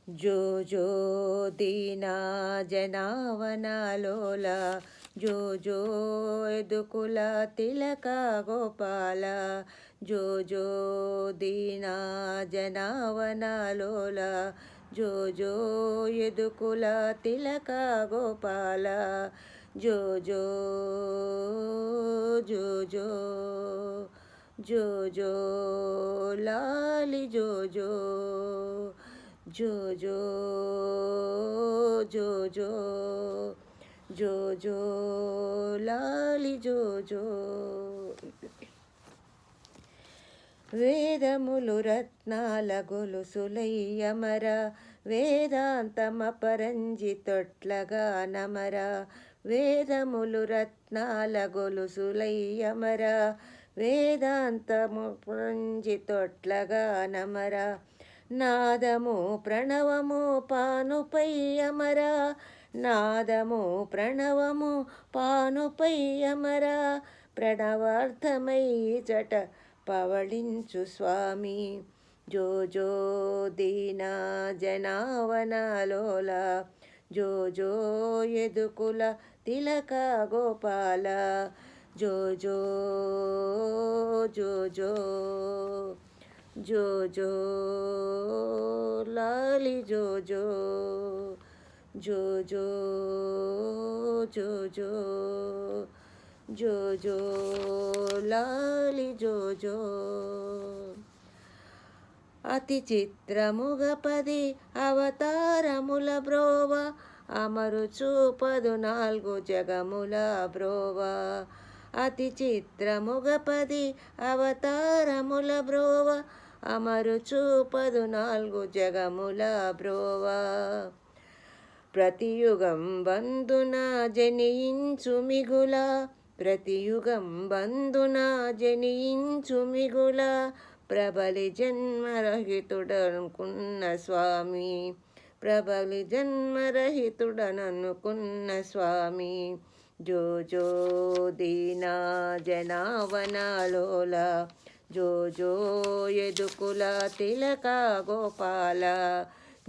జో జో దీనా జనావనలోల జో జో యదుకుల తిలక గోపాల జో జో దీనా జనావనలోల జో జో యదుకుల తిలక గోపాల జో జో జో జో జో జో లాలి జో జో జో జో జో జో జో జో లాలి జో జో. వేదములు రత్నాల గొలుసులయ్యమర వేదాంతమపరంజి తొట్లగా నమర వేదములు రత్నాల గొలుసులయ్యమర వేదాంతమపరంజి తొట్లగా నమర నాదము ప్రణవము పానుపై అమర నాదము ప్రణవము పానుపై అమర ప్రణవార్థమై చట పవళించు స్వామి జో జో దీనా జనావనలోల జో జో యదుకుల తిలక గోపాల జో జో జో జో జో జో లాలి జో జో జో జో జో జో జో జో లాలి జో జో. అతి చిత్రముగపది అవతారముల బ్రోవ అమరు చూపదు నాలుగు జగముల బ్రోవ అతి చిత్రముగపది అవతారముల బ్రోవ అమరు చూపదు నాలుగు జగముల బ్రోవ ప్రతియుగం బంధున జనించు మిగుల ప్రతియుగం బంధున జనించు మిగుల ప్రబలి జన్మరహితుడనుకున్న స్వామి ప్రబలి జన్మరహితుడననుకున్న స్వామి జో జో దీనా జనావనలోల జో జో యదుకుల తిలక గోపాల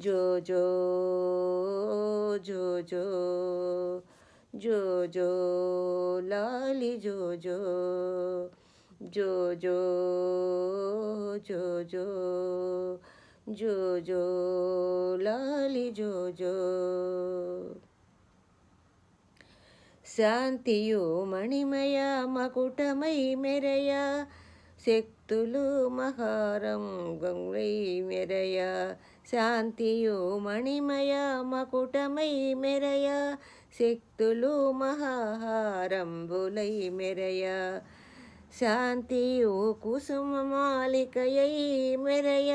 జో జో జో జో జో జో లాలి జో జో జో జో జో జో జో జో లాలి జో జో. శాంతియు మణిమయ మకుటమై మెరయ శక్తులు మహారం గంగై మెరయ శాంతియు మణిమయ మకుటమై మెరయ శక్తులు మహారంబులై మెరయ శాంతియు కుసుమ మాలికయై మెరయ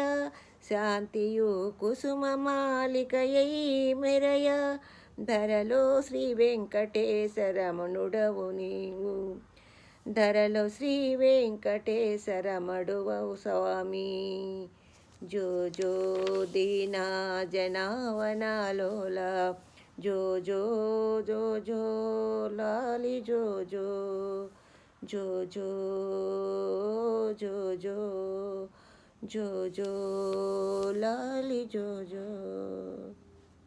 శాంతియు కుసుమ మాలికయై మెరయ ధరలో శ్రీ వెంకటేశరమణుడవు నీవు ధరలో శ్రీ వెంకటేశరమణుడవు స్వామి జో జో దీనా జనావనలోల జో జో జో జో లాలి జో జో జో జో జో జో జో జో లాలి జో జో.